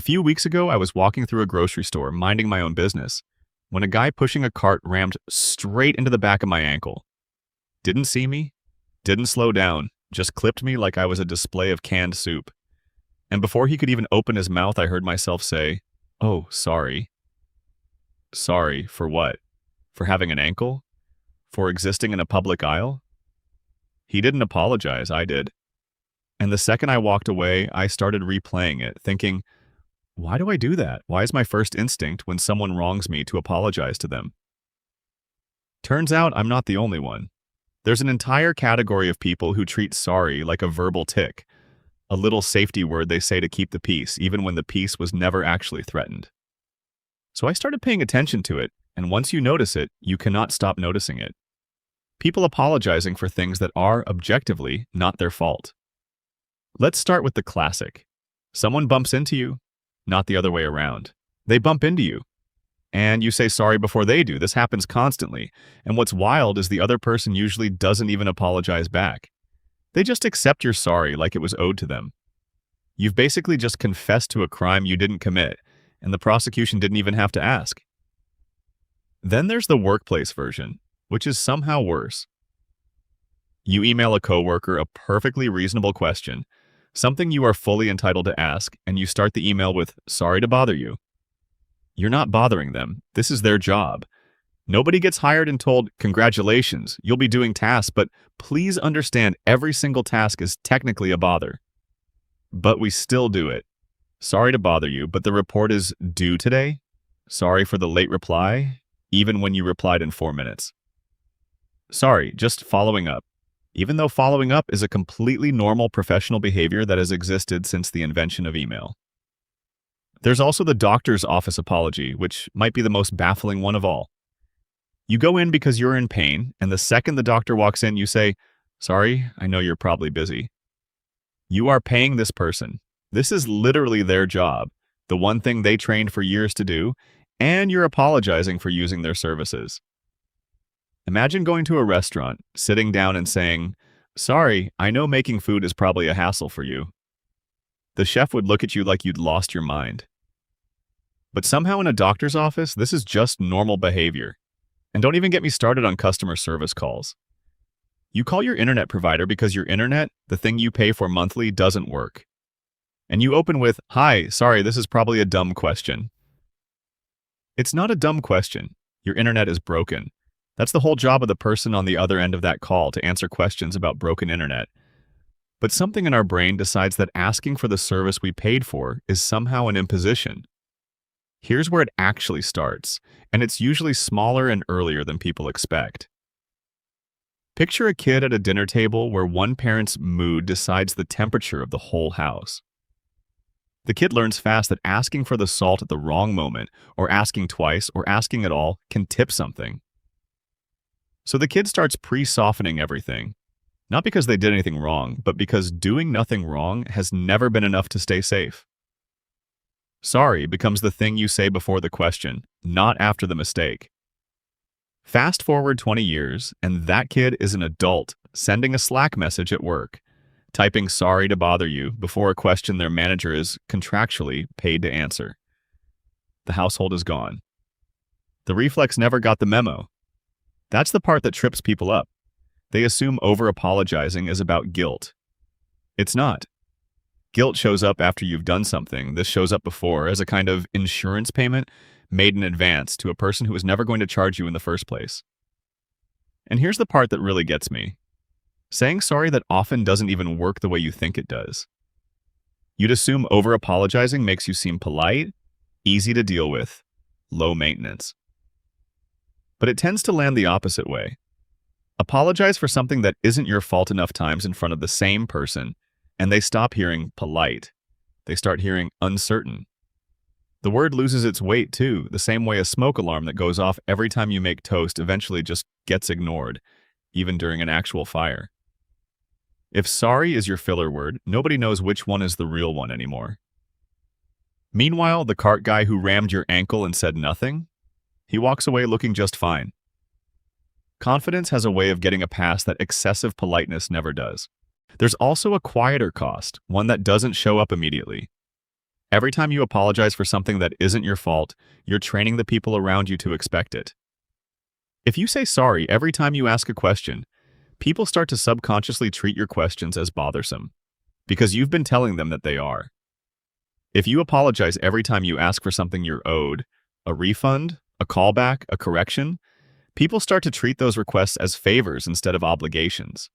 few weeks ago, I was walking through a grocery store, minding my own business, when a guy pushing a cart rammed straight into the back of my ankle. Didn't see me, didn't slow down, just clipped me like I was a display of canned soup. And before he could even open his mouth, I heard myself say, "Oh, sorry." Sorry for what? For having an ankle? For existing in a public aisle? He didn't apologize, I did. And the second I walked away, I started replaying it, thinking, why do I do that? Why is my first instinct when someone wrongs me to apologize to them? Turns out I'm not the only one. There's an entire category of people who treat sorry like a verbal tick, a little safety word they say to keep the peace, even when the peace was never actually threatened. So I started paying attention to it, and once you notice it, you cannot stop noticing it. People apologizing for things that are, objectively, not their fault. Let's start with the classic. Someone bumps into you, not the other way around. They bump into you, and you say sorry before they do. This happens constantly, and what's wild is the other person usually doesn't even apologize back. They just accept your sorry like it was owed to them. You've basically just confessed to a crime you didn't commit, and the prosecution didn't even have to ask. Then there's the workplace version, which is somehow worse. You email a coworker a perfectly reasonable question, something you are fully entitled to ask, and you start the email with, "Sorry to bother you." You're not bothering them. This is their job. Nobody gets hired and told, "Congratulations, you'll be doing tasks, but please understand every single task is technically a bother." But we still do it. Sorry to bother you, but the report is due today? Sorry for the late reply, even when you replied in 4 minutes. Sorry, just following up. Even though following up is a completely normal professional behavior that has existed since the invention of email. There's also the doctor's office apology, which might be the most baffling one of all. You go in because you're in pain, and the second the doctor walks in, you say, "Sorry, I know you're probably busy." You are paying this person. This is literally their job, the one thing they trained for years to do, and you're apologizing for using their services. Imagine going to a restaurant, sitting down and saying, "Sorry, I know making food is probably a hassle for you." The chef would look at you like you'd lost your mind. But somehow in a doctor's office, this is just normal behavior. And don't even get me started on customer service calls. You call your internet provider because your internet, the thing you pay for monthly, doesn't work. And you open with, "Hi, sorry, this is probably a dumb question." It's not a dumb question. Your internet is broken. That's the whole job of the person on the other end of that call, to answer questions about broken internet. But something in our brain decides that asking for the service we paid for is somehow an imposition. Here's where it actually starts, and it's usually smaller and earlier than people expect. Picture a kid at a dinner table where one parent's mood decides the temperature of the whole house. The kid learns fast that asking for the salt at the wrong moment, or asking twice, or asking at all, can tip something. So the kid starts pre-softening everything, not because they did anything wrong, but because doing nothing wrong has never been enough to stay safe. Sorry becomes the thing you say before the question, not after the mistake. Fast forward 20 years, and that kid is an adult sending a Slack message at work, typing "sorry to bother you" before a question their manager is contractually paid to answer. The household is gone. The reflex never got the memo. That's the part that trips people up. They assume over-apologizing is about guilt. It's not. Guilt shows up after you've done something. This shows up before as a kind of insurance payment made in advance to a person who was never going to charge you in the first place. And here's the part that really gets me. Saying sorry that often doesn't even work the way you think it does. You'd assume over-apologizing makes you seem polite, easy to deal with, low maintenance. But it tends to land the opposite way. Apologize for something that isn't your fault enough times in front of the same person, and they stop hearing polite. They start hearing uncertain. The word loses its weight too, the same way a smoke alarm that goes off every time you make toast eventually just gets ignored, even during an actual fire. If sorry is your filler word, nobody knows which one is the real one anymore. Meanwhile, the cart guy who rammed your ankle and said nothing, he walks away looking just fine. Confidence has a way of getting a pass that excessive politeness never does. There's also a quieter cost, one that doesn't show up immediately. Every time you apologize for something that isn't your fault, you're training the people around you to expect it. If you say sorry every time you ask a question, people start to subconsciously treat your questions as bothersome, because you've been telling them that they are. If you apologize every time you ask for something you're owed, a refund, a callback, a correction, people start to treat those requests as favors instead of obligations.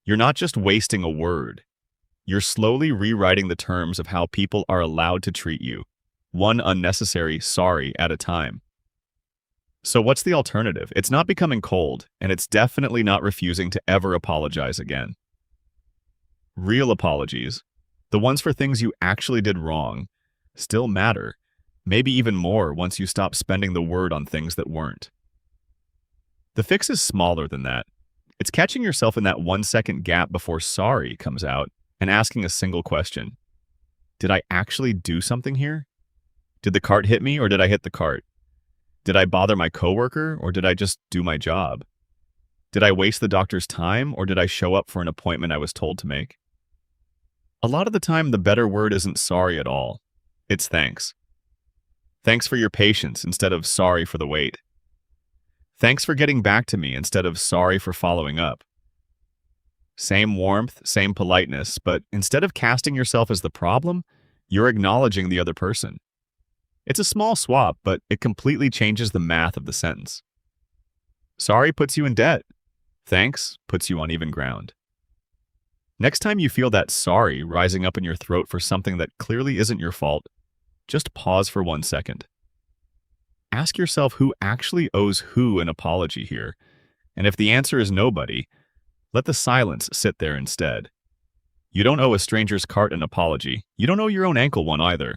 You're not just wasting a word. You're slowly rewriting the terms of how people are allowed to treat you, one unnecessary sorry at a time. So what's the alternative? It's not becoming cold, and it's definitely not refusing to ever apologize again. Real apologies, the ones for things you actually did wrong, still matter, maybe even more once you stop spending the word on things that weren't. The fix is smaller than that. It's catching yourself in that 1-second gap before sorry comes out and asking a single question. Did I actually do something here? Did the cart hit me or did I hit the cart? Did I bother my coworker or did I just do my job? Did I waste the doctor's time or did I show up for an appointment I was told to make? A lot of the time, the better word isn't sorry at all. It's thanks. Thanks for your patience instead of sorry for the wait. Thanks for getting back to me instead of sorry for following up. Same warmth, same politeness, but instead of casting yourself as the problem, you're acknowledging the other person. It's a small swap, but it completely changes the math of the sentence. Sorry puts you in debt. Thanks puts you on even ground. Next time you feel that sorry rising up in your throat for something that clearly isn't your fault, just pause for 1 second. Ask yourself who actually owes who an apology here, and if the answer is nobody, let the silence sit there instead. You don't owe a stranger's cart an apology. You don't owe your own ankle one either.